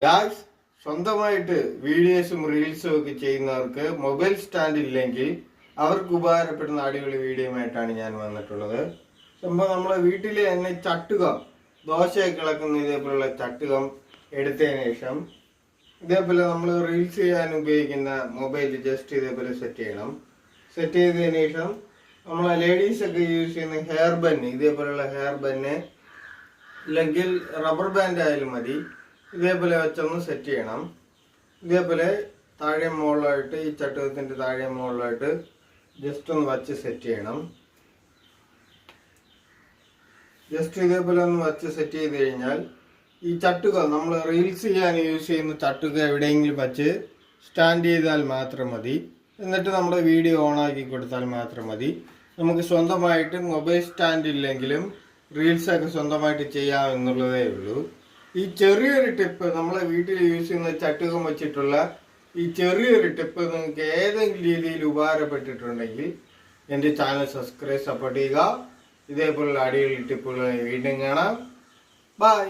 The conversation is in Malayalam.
ഗായ്സ്, സ്വന്തമായിട്ട് വീഡിയോസും റീൽസും ഒക്കെ ചെയ്യുന്നവർക്ക് മൊബൈൽ സ്റ്റാൻഡ് ഇല്ലെങ്കിൽ അവർക്ക് ഉപകാരപ്പെടുന്ന അടിപൊളി വീഡിയോയുമായിട്ടാണ് ഞാൻ വന്നിട്ടുള്ളത്. സംഭവം നമ്മളെ വീട്ടിൽ തന്നെ ചട്ടുകം, ദോശയൊക്കെ ഇളക്കുന്ന ഇതേപോലുള്ള ചട്ടുകം എടുത്തതിന് ശേഷം ഇതേപോലെ നമ്മൾ റീൽസ് ചെയ്യാൻ ഉപയോഗിക്കുന്ന മൊബൈൽ ജസ്റ്റ് ഇതേപോലെ സെറ്റ് ചെയ്യണം. സെറ്റ് ചെയ്തതിന് ശേഷം നമ്മളെ ലേഡീസൊക്കെ യൂസ് ചെയ്യുന്ന ഹെയർ ബന്ന്, ഇതേപോലെയുള്ള ഹെയർ ബന്ന് അല്ലെങ്കിൽ റബ്ബർ ബാൻഡ് ആയാലും മതി, ഇതേപോലെ വെച്ചൊന്ന് സെറ്റ് ചെയ്യണം. ഇതേപോലെ താഴെ മുകളിലായിട്ട് ഈ ചട്ടുകത്തിൻ്റെ താഴെ മുകളിലായിട്ട് ജസ്റ്റ് ഒന്ന് വച്ച് സെറ്റ് ചെയ്യണം. ജസ്റ്റ് ഇതേപോലെ ഒന്ന് വച്ച് സെറ്റ് ചെയ്ത് കഴിഞ്ഞാൽ ഈ ചട്ടുക നമ്മൾ റീൽസ് ചെയ്യാൻ യൂസ് ചെയ്യുന്ന ചട്ടുക എവിടെയെങ്കിലും വച്ച് സ്റ്റാൻഡ് ചെയ്താൽ മാത്രം മതി. എന്നിട്ട് നമ്മുടെ വീഡിയോ ഓണാക്കി കൊടുത്താൽ മാത്രം മതി. നമുക്ക് സ്വന്തമായിട്ട് മൊബൈൽ സ്റ്റാൻഡ് ഇല്ലെങ്കിലും റീൽസൊക്കെ സ്വന്തമായിട്ട് ചെയ്യാമെന്നുള്ളതേ ഉള്ളൂ. ഈ ചെറിയൊരു ടിപ്പ്, നമ്മളെ വീട്ടിൽ യൂസ് ചെയ്യുന്ന ചട്ടുകം വെച്ചിട്ടുള്ള ഈ ചെറിയൊരു ടിപ്പ് നിങ്ങൾക്ക് ഏതെങ്കിലും രീതിയിൽ ഉപകാരപ്പെട്ടിട്ടുണ്ടെങ്കിൽ എൻ്റെ ചാനൽ സബ്സ്ക്രൈബ്, സപ്പോർട്ട് ചെയ്യുക. ഇതേപോലുള്ള അടിപൊളി ടിപ്പുകൾ വീണ്ടും കാണാം. ബൈ.